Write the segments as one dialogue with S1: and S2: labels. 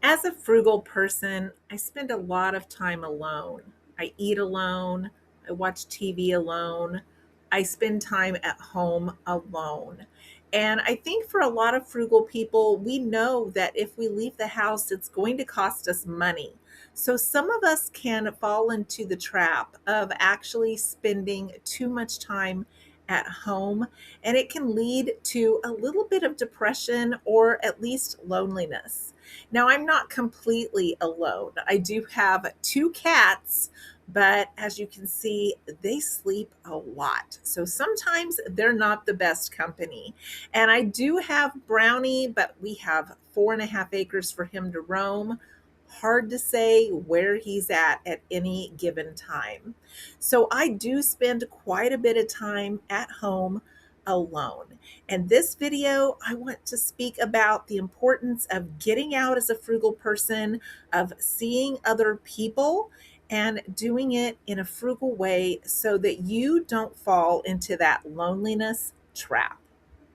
S1: As a frugal person, I spend a lot of time alone. I eat alone, I watch TV alone, I spend time at home alone. And I think for a lot of frugal people, we know that if we leave the house, it's going to cost us money. So some of us can fall into the trap of actually spending too much time at home, and it can lead to a little bit of depression or at least loneliness. Now, I'm not completely alone. I do have two cats, but as you can see, they sleep a lot. So sometimes they're not the best company. And I do have Brownie, but we have 4.5 acres for him to roam. Hard to say where he's at any given time. So I do spend quite a bit of time at home alone. And this video, I want to speak about the importance of getting out as a frugal person, of seeing other people and doing it in a frugal way so that you don't fall into that loneliness trap.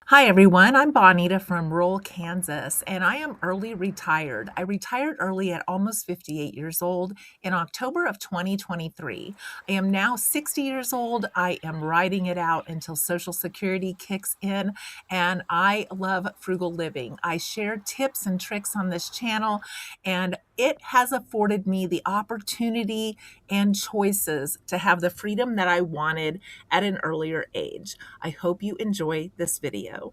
S1: Hi everyone, I'm Bonita from rural Kansas, and I am early retired. I retired early at almost 58 years old in October of 2023. I am now 60 years old. I am riding it out until Social Security kicks in, and I love frugal living. I share tips and tricks on this channel, and it has afforded me the opportunity and choices to have the freedom that I wanted at an earlier age. I hope you enjoy this video.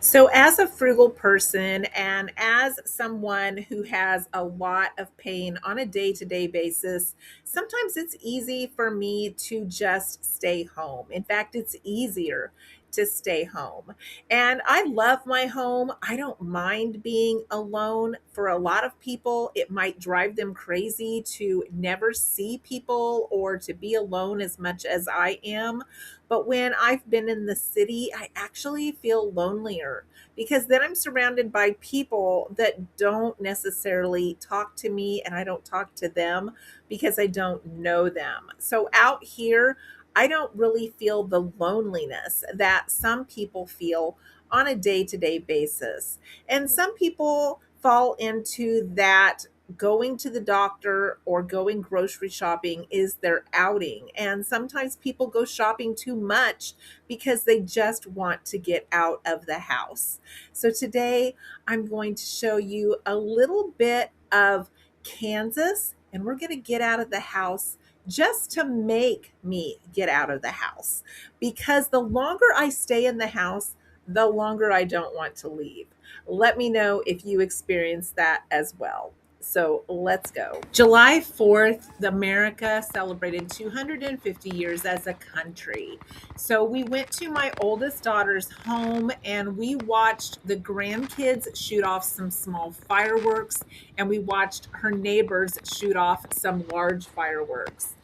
S1: So, as a frugal person and as someone who has a lot of pain on a day to day basis, sometimes it's easy for me to just stay home. In fact, it's easier to stay home. And I love my home. I don't mind being alone. For a lot of people, it might drive them crazy to never see people or to be alone as much as I am. But when I've been in the city, I actually feel lonelier because then I'm surrounded by people that don't necessarily talk to me and I don't talk to them because I don't know them. So out here, I don't really feel the loneliness that some people feel on a day to day basis. And some people fall into that going to the doctor or going grocery shopping is their outing. And sometimes people go shopping too much because they just want to get out of the house. So today I'm going to show you a little bit of Kansas, and we're going to get out of the house just to make me get out of the house. Because the longer I stay in the house, the longer I don't want to leave. Let me know if you experience that as well. So let's go. July 4th, America celebrated 250 years as a country. So we went to my oldest daughter's home and we watched the grandkids shoot off some small fireworks, and we watched her neighbors shoot off some large fireworks.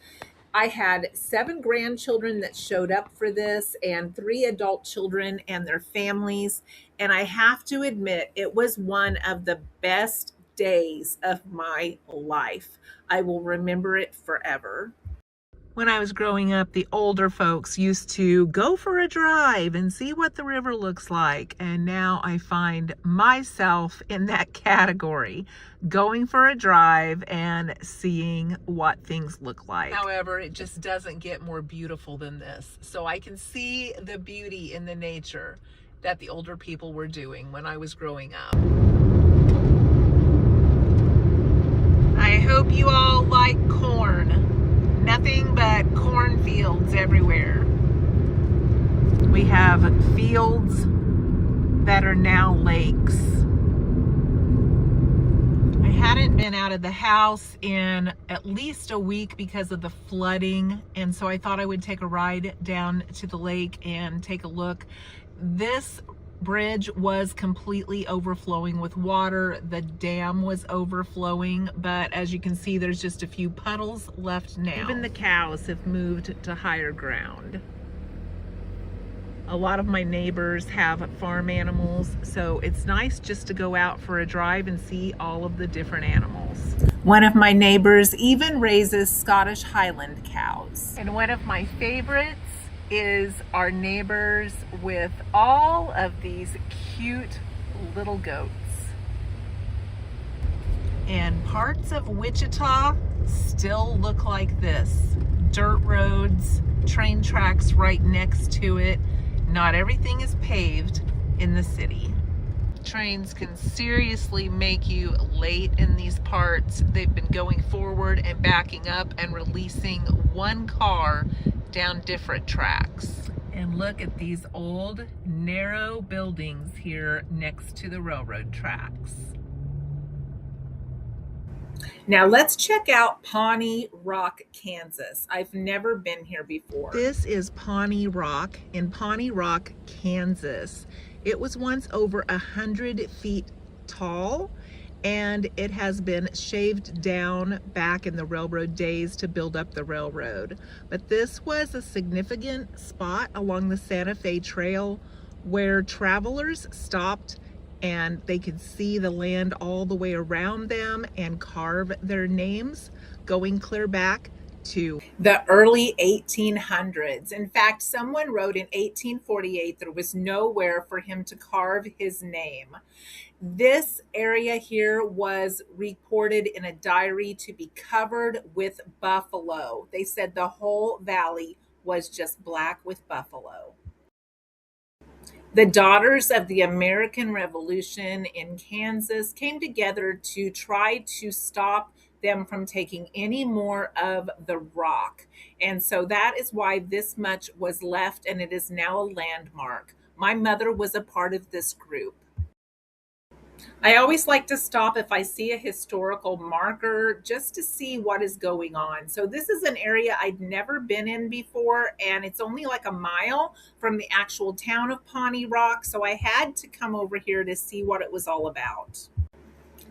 S1: I had 7 grandchildren that showed up for this and 3 adult children and their families. And I have to admit, it was one of the best days of my life. I will remember it forever. When I was growing up, the older folks used to go for a drive and see what the river looks like. And now I find myself in that category, going for a drive and seeing what things look like. However, it just doesn't get more beautiful than this. So I can see the beauty in the nature that the older people were doing when I was growing up. I hope you all like corn. Nothing but cornfields everywhere. We have fields that are now lakes. I hadn't been out of the house in at least a week because of the flooding, and so I thought I would take a ride down to the lake and take a look. This bridge was completely overflowing with water. The dam was overflowing, but as you can see, there's just a few puddles left now. Even the cows have moved to higher ground. A lot of my neighbors have farm animals, so it's nice just to go out for a drive and see all of the different animals. One of my neighbors even raises Scottish Highland cows. And one of my favorites is our neighbors with all of these cute little goats. And parts of Wichita still look like this. Dirt roads, train tracks right next to it. Not everything is paved in the city. Trains can seriously make you late in these parts. They've been going forward and backing up and releasing one car down different tracks. And look at these old, narrow buildings here next to the railroad tracks. Now let's check out Pawnee Rock, Kansas. I've never been here before. This is Pawnee Rock in Pawnee Rock, Kansas. It was once over 100 feet tall, and it has been shaved down back in the railroad days to build up the railroad. But this was a significant spot along the Santa Fe Trail where travelers stopped and they could see the land all the way around them and carve their names, going clear back to the early 1800s. In fact, someone wrote in 1848 there was nowhere for him to carve his name. This area here was reported in a diary to be covered with buffalo. They said the whole valley was just black with buffalo. The Daughters of the American Revolution in Kansas came together to try to stop them from taking any more of the rock. And so that is why this much was left, and it is now a landmark. My mother was a part of this group. I always like to stop if I see a historical marker just to see what is going on. So this is an area I'd never been in before, and it's only like a mile from the actual town of Pawnee Rock. So I had to come over here to see what it was all about.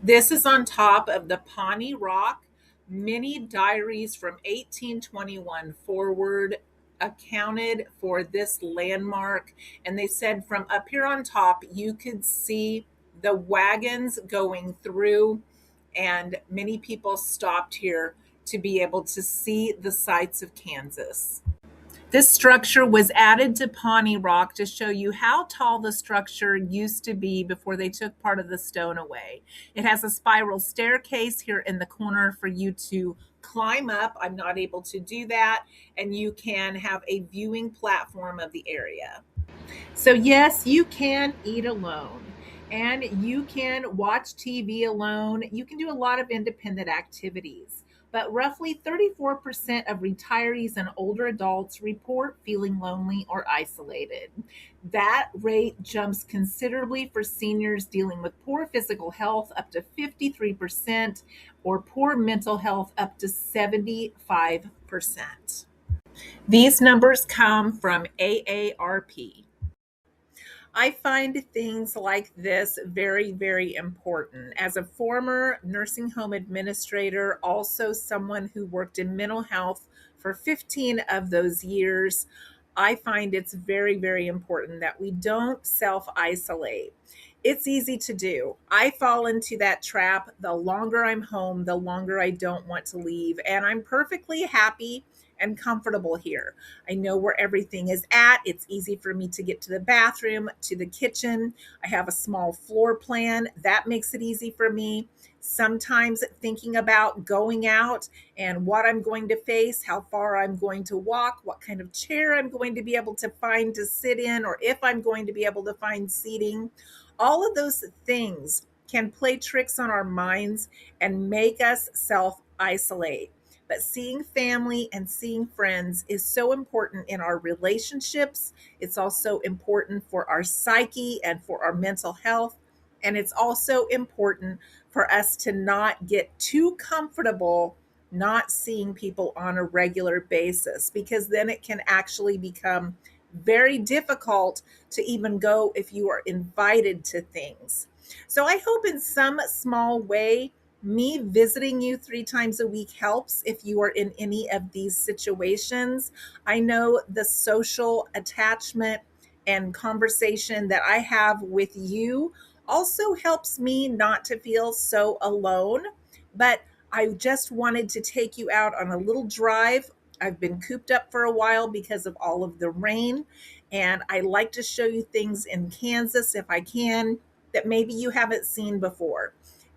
S1: This is on top of the Pawnee Rock. Many diaries from 1821 forward accounted for this landmark, and they said from up here on top you could see the wagons going through, and many people stopped here to be able to see the sights of Kansas. This structure was added to Pawnee Rock to show you how tall the structure used to be before they took part of the stone away. It has a spiral staircase here in the corner for you to climb up. I'm not able to do that. And you can have a viewing platform of the area. So yes, you can eat alone. And you can watch TV alone. You can do a lot of independent activities. But roughly 34% of retirees and older adults report feeling lonely or isolated. That rate jumps considerably for seniors dealing with poor physical health, up to 53%, or poor mental health, up to 75%. These numbers come from AARP. I find things like this very, very important. As a former nursing home administrator, also someone who worked in mental health for 15 of those years, I find it's very, very important that we don't self-isolate. It's easy to do. I fall into that trap. The longer I'm home, the longer I don't want to leave. And I'm perfectly happy and comfortable here. I know where everything is at. It's easy for me to get to the bathroom, to the kitchen. I have a small floor plan. That makes it easy for me. Sometimes thinking about going out and what I'm going to face, how far I'm going to walk, what kind of chair I'm going to be able to find to sit in, or if I'm going to be able to find seating. All of those things can play tricks on our minds and make us self-isolate. But seeing family and seeing friends is so important in our relationships. It's also important for our psyche and for our mental health. And it's also important for us to not get too comfortable not seeing people on a regular basis, because then it can actually become very difficult to even go if you are invited to things. So I hope in some small way me visiting you 3 times a week helps if you are in any of these situations. I know the social attachment and conversation that I have with you also helps me not to feel so alone. But I just wanted to take you out on a little drive. I've been cooped up for a while because of all of the rain, and I like to show you things in Kansas if I can that maybe you haven't seen before.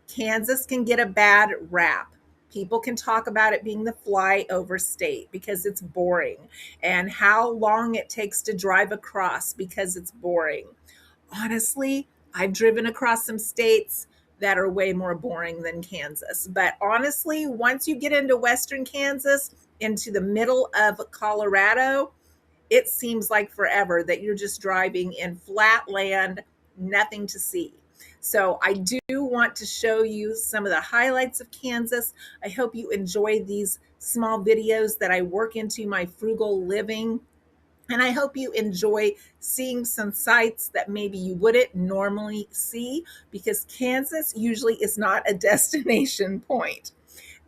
S1: Kansas can get a bad rap. People can talk about it being the flyover state because it's boring, and how long it takes to drive across because it's boring. Honestly, I've driven across some states that are way more boring than Kansas. But honestly, once you get into Western Kansas, into the middle of Colorado, it seems like forever that you're just driving in flat land, nothing to see. So I do want to show you some of the highlights of Kansas. I hope you enjoy these small videos that I work into my frugal living. And I hope you enjoy seeing some sites that maybe you wouldn't normally see, because Kansas usually is not a destination point.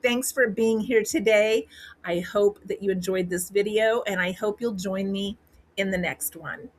S1: Thanks for being here today. I hope that you enjoyed this video, and I hope you'll join me in the next one.